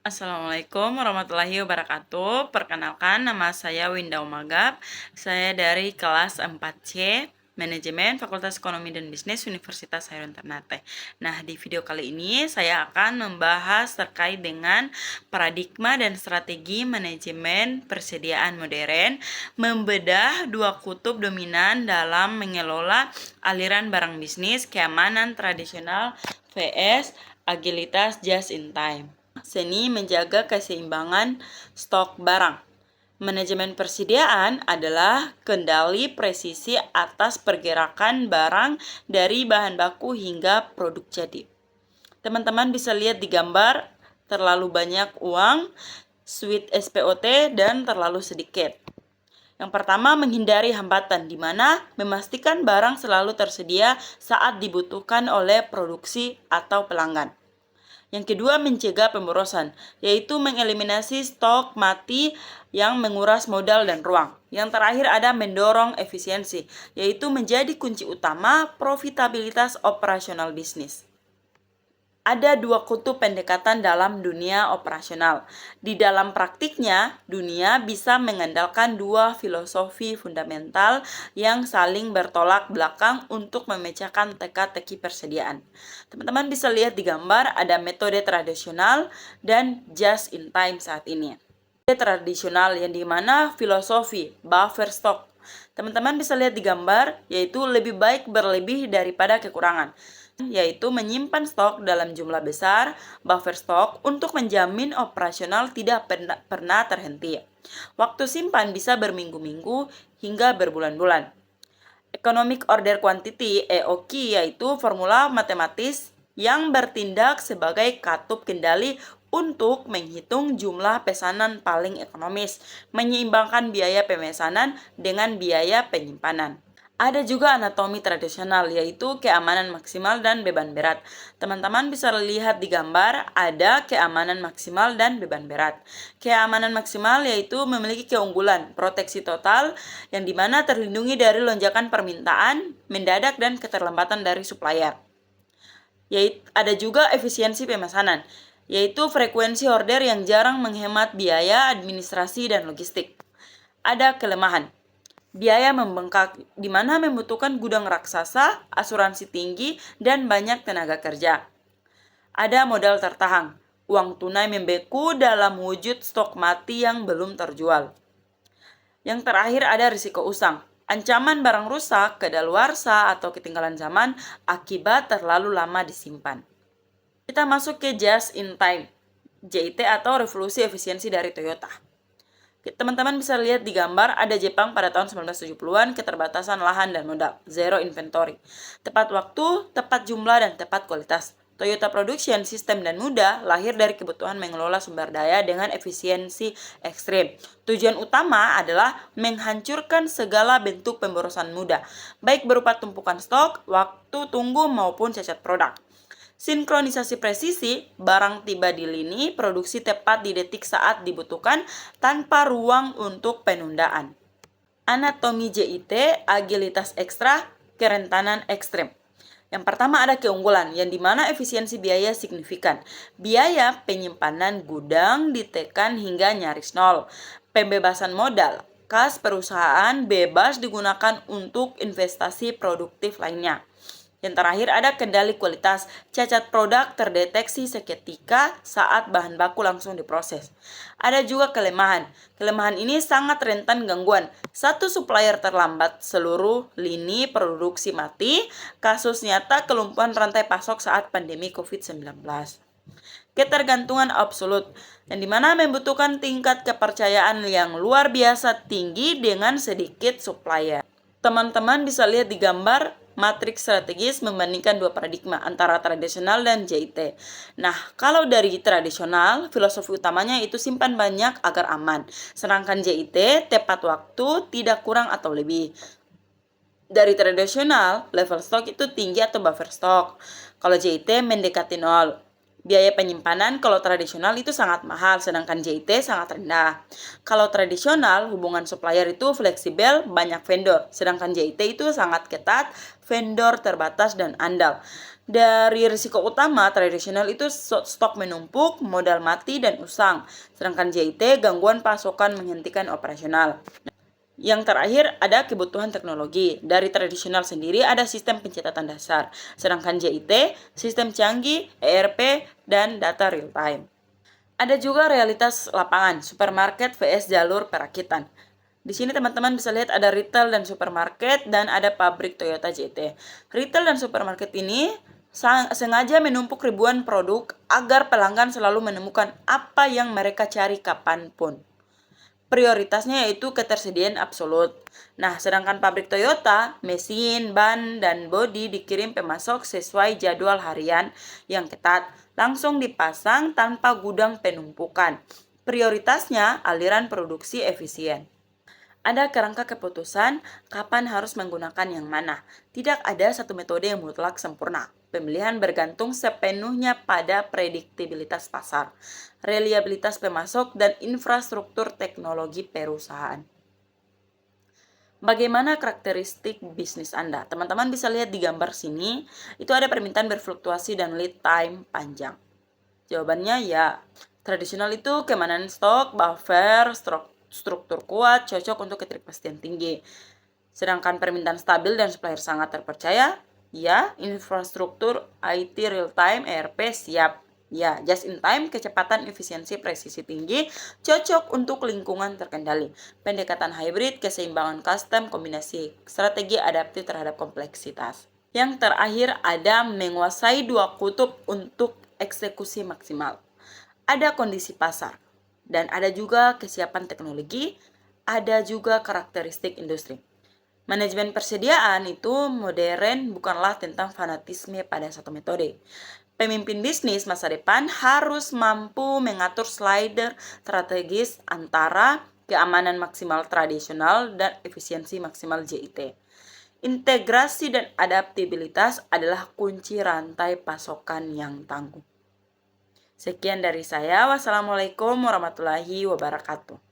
Assalamualaikum warahmatullahi wabarakatuh. Perkenalkan, nama saya Winda Umagap. Saya dari kelas 4C Manajemen Fakultas Ekonomi dan Bisnis Universitas Hairun Ternate. Nah, di video kali ini saya akan membahas terkait dengan paradigma dan strategi manajemen persediaan modern, membedah dua kutub dominan dalam mengelola aliran barang bisnis, keamanan tradisional vs agilitas just in time. Seni menjaga keseimbangan stok barang. Manajemen persediaan adalah kendali presisi atas pergerakan barang dari bahan baku hingga produk jadi. Teman-teman bisa lihat di gambar, terlalu banyak uang, sweet SPOT, dan terlalu sedikit. Yang pertama, menghindari hambatan, di mana memastikan barang selalu tersedia saat dibutuhkan oleh produksi atau pelanggan. Yang kedua, mencegah pemborosan, yaitu mengeliminasi stok mati yang menguras modal dan ruang. Yang terakhir ada mendorong efisiensi, yaitu menjadi kunci utama profitabilitas operasional bisnis. Ada dua kutub pendekatan dalam dunia operasional. Di dalam praktiknya, dunia bisa mengandalkan dua filosofi fundamental yang saling bertolak belakang untuk memecahkan teka-teki persediaan. Teman-teman bisa lihat di gambar, ada metode tradisional dan just in time saat ini. Metode tradisional yang dimana filosofi buffer stock. Teman-teman bisa lihat di gambar, yaitu lebih baik berlebih daripada kekurangan, yaitu menyimpan stok dalam jumlah besar, buffer stok, untuk menjamin operasional tidak pernah terhenti. Waktu simpan bisa berminggu-minggu hingga berbulan-bulan. Economic Order Quantity (EOQ) yaitu formula matematis yang bertindak sebagai katup kendali untuk menghitung jumlah pesanan paling ekonomis, menyeimbangkan biaya pemesanan dengan biaya penyimpanan. Ada juga anatomi tradisional, yaitu keamanan maksimal dan beban berat. Teman-teman bisa lihat di gambar, ada keamanan maksimal dan beban berat. Keamanan maksimal yaitu memiliki keunggulan, proteksi total, yang dimana terlindungi dari lonjakan permintaan, mendadak, dan keterlambatan dari supplier. Yaitu ada juga efisiensi pemesanan, yaitu frekuensi order yang jarang menghemat biaya administrasi dan logistik. Ada kelemahan, biaya membengkak, di mana membutuhkan gudang raksasa, asuransi tinggi, dan banyak tenaga kerja. Ada modal tertahan, uang tunai membeku dalam wujud stok mati yang belum terjual. Yang terakhir ada risiko usang, ancaman barang rusak, kadaluarsa, atau ketinggalan zaman akibat terlalu lama disimpan. Kita masuk ke just in time, JIT atau revolusi efisiensi dari Toyota. Teman-teman bisa lihat di gambar, ada Jepang pada tahun 1970-an, keterbatasan lahan dan modal, zero inventory. Tepat waktu, tepat jumlah, dan tepat kualitas. Toyota Production System dan mudah lahir dari kebutuhan mengelola sumber daya dengan efisiensi ekstrim. Tujuan utama adalah menghancurkan segala bentuk pemborosan mudah, baik berupa tumpukan stok, waktu tunggu, maupun cacat produk. Sinkronisasi presisi, barang tiba di lini, produksi tepat di detik saat dibutuhkan, tanpa ruang untuk penundaan. Anatomi JIT, agilitas ekstra, kerentanan ekstrem. Yang pertama ada keunggulan, yang dimana efisiensi biaya signifikan. Biaya penyimpanan gudang ditekan hingga nyaris nol. Pembebasan modal, kas perusahaan bebas digunakan untuk investasi produktif lainnya. Yang terakhir ada kendali kualitas, cacat produk terdeteksi seketika saat bahan baku langsung diproses. Ada juga kelemahan. Kelemahan ini sangat rentan gangguan. Satu supplier terlambat, seluruh lini produksi mati. Kasus nyata kelumpuhan rantai pasok saat pandemi COVID-19. Ketergantungan absolut, yang dimana membutuhkan tingkat kepercayaan yang luar biasa tinggi dengan sedikit supplier. Teman-teman bisa lihat di gambar, matriks strategis membandingkan dua paradigma antara tradisional dan JIT. Nah, kalau dari tradisional, filosofi utamanya itu simpan banyak agar aman. Sedangkan JIT, tepat waktu, tidak kurang atau lebih. Dari tradisional, level stok itu tinggi atau buffer stok. Kalau JIT mendekati nol. Biaya penyimpanan kalau tradisional itu sangat mahal, sedangkan JIT sangat rendah. Kalau tradisional, hubungan supplier itu fleksibel, banyak vendor, sedangkan JIT itu sangat ketat, vendor terbatas dan andal. Dari risiko utama, tradisional itu stok menumpuk, modal mati, dan usang. Sedangkan JIT, gangguan pasokan menghentikan operasional. Yang terakhir ada kebutuhan teknologi. Dari tradisional sendiri ada sistem pencatatan dasar. Sedangkan JIT, sistem canggih, ERP, dan data real time. Ada juga realitas lapangan, supermarket vs jalur perakitan. Di sini teman-teman bisa lihat ada retail dan supermarket dan ada pabrik Toyota JT. Retail dan supermarket ini sengaja menumpuk ribuan produk agar pelanggan selalu menemukan apa yang mereka cari kapanpun. Prioritasnya yaitu ketersediaan absolut. Nah, sedangkan pabrik Toyota, mesin, ban, dan bodi dikirim pemasok sesuai jadwal harian yang ketat, langsung dipasang tanpa gudang penumpukan. Prioritasnya aliran produksi efisien. Ada kerangka keputusan kapan harus menggunakan yang mana. Tidak ada satu metode yang mutlak sempurna. Pemilihan bergantung sepenuhnya pada prediktibilitas pasar, reliabilitas pemasok, dan infrastruktur teknologi perusahaan. Bagaimana karakteristik bisnis Anda? Teman-teman bisa lihat di gambar sini, itu ada permintaan berfluktuasi dan lead time panjang. Jawabannya ya, tradisional itu keamanan stok, buffer, struktur kuat, cocok untuk keterpastian tinggi. Sedangkan permintaan stabil dan supplier sangat terpercaya, ya, infrastruktur IT real time, ERP siap. Ya, just in time, kecepatan, efisiensi, presisi tinggi, cocok untuk lingkungan terkendali. Pendekatan hybrid, keseimbangan custom, kombinasi strategi adaptif terhadap kompleksitas. Yang terakhir ada menguasai dua kutub untuk eksekusi maksimal. Ada kondisi pasar, dan ada juga kesiapan teknologi, ada juga karakteristik industri. Manajemen persediaan itu modern bukanlah tentang fanatisme pada satu metode. Pemimpin bisnis masa depan harus mampu mengatur slider strategis antara keamanan maksimal tradisional dan efisiensi maksimal JIT. Integrasi dan adaptabilitas adalah kunci rantai pasokan yang tangguh. Sekian dari saya. Wassalamualaikum warahmatullahi wabarakatuh.